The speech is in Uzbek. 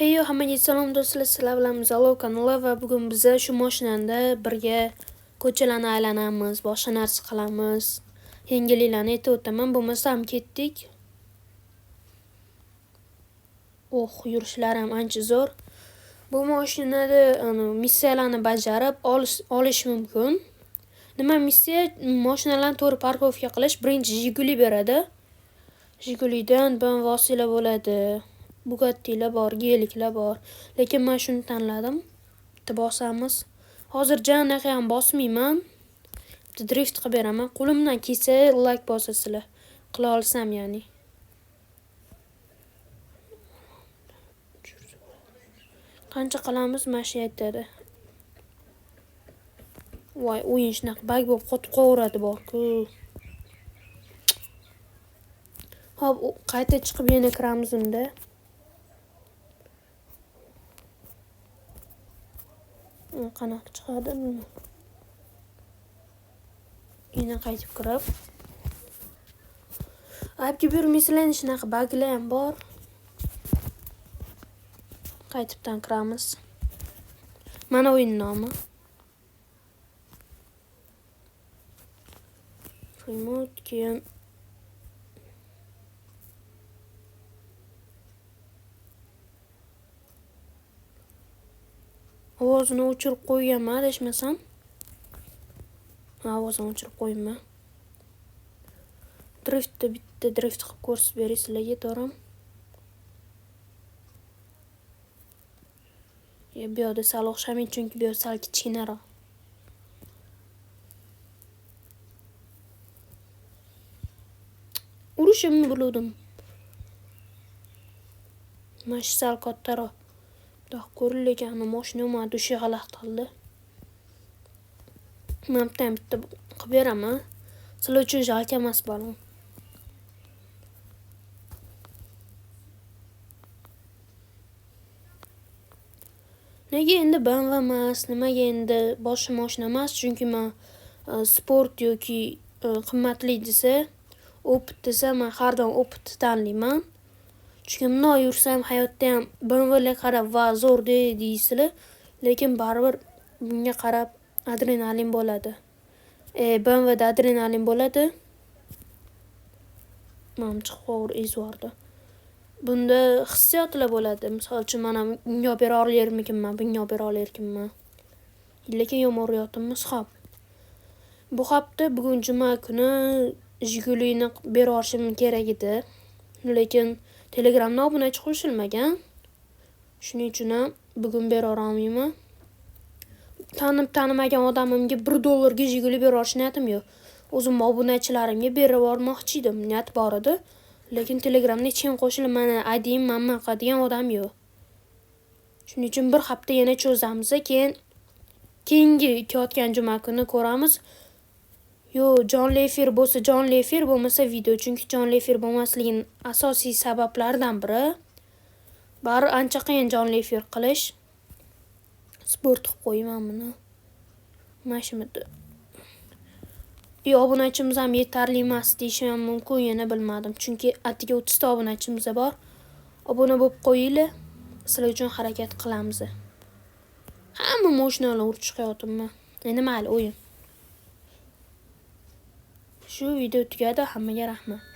Hey hammaga salom do'stlar, sizlar bilan Zalo kanali va bugun biz shu mashinada birga ko'chalarni aylanamiz, boshqa narsa qilamiz. Yengilliklarni aytib o'taman, bo'lmasam ketdik. Yurishlar ham ancha zo'r. Bu mashinada missiyalarni bajarib olish mumkin. Nima missiya? Mashinalarni to'g'ri parkovka qilish. Birinchi Jiguli beradi. Jigulidan benzin bo'ladi. Bugattilar bor, geliklar bor. Lekin men shuni tanladim. Bitta bosamiz. Hozircha anaqa ham bosmayman. Bitta drift qilib beraman. Qo'limdan kelsa like bosasizlar. Qila olsam ya'ni. Qancha qilamiz mashi aytadi. Voy, o'yin shunaqa bag bo'lib qotib qo'yaradi bor-ku. Hop, qayta chiqib yana kiramiz unda. Qanaqa chiqadi? Yana qaytib kirib. Aybga buyurmaysizlar, shunaqa baglar ham bor. Qaytibdan kiramiz. Mana o'yin nomi. Remote keyin ovozini o'chirib qo'yganman, adashmasam. Ovozini o'chirib qo'yman. Bitta drift qilib ko'rsatib beray sizlarga, to'g'rimi? Bu yerda sal o'xshamaydi, chunki bu yer sal kichkinaroq. Urishimni biluvdim. Mana shu sal kattaroq. Doq ko'rilgan mashina mana dushi g'alati qildi. Men bitta qilib beraman. Sizlar uchun jalka emas balon. Nega endi BMW emas, nimaga endi boshqa mashina emas? Chunki men sport yoki qimmatli desa, opit desa, men har doim opit tanlayman. Chunki bunday yursam hayotda ham BMWga qarab va zo'r deysizlar, lekin baribir bunga qarab adrenalin bo'ladi. BMWda adrenalin bo'ladi. Mana chiqib ezvordi. Bunda hissiyotlar bo'ladi. Misol uchun men ham bunga bera olarmikinman, bunga bera olarmikinman. Lekin yomon uryapmiz, xo'p. Bu hafta bugun juma kuni Jigulini bera olishim kerak edi. Lekin Telegramda obunachi qo'shilmagan. Shuning uchun ham bugun bera olmayman. Tanimagan odamimga $1 Jiguli bera olish niyatim yo'q. O'zim obunachilarimga berib yubormoqchi edim, niyat bor edi. Lekin Telegramda hech kim qo'shilib mana ayting, men qiladigan odam yo'q. Shuning uchun bir hafta yana cho'zamiz, keyingi ketayotgan juma kuni ko'ramiz. Jonli efir bo'lsa jonli efir, bo'lmasa video. Chunki jonli efir bo'lmasligining asosiy sabablaridan biri bari ancha qiyin jonli efir qilish. Sport qilib qo'yman buni. Mashimda. Obunachimiz ham yetarli emas deyishim ham mumkin, yana bilmadim. Chunki atiga 30 ta obunachimiz bor. Obuna bo'lib qo'yinglar. Sizlar uchun harakat qilamiz. Hamma mashinalarni urib chiqayapman. Endi mayli o'yin. Shu video tugadi. Hammaga rahmat.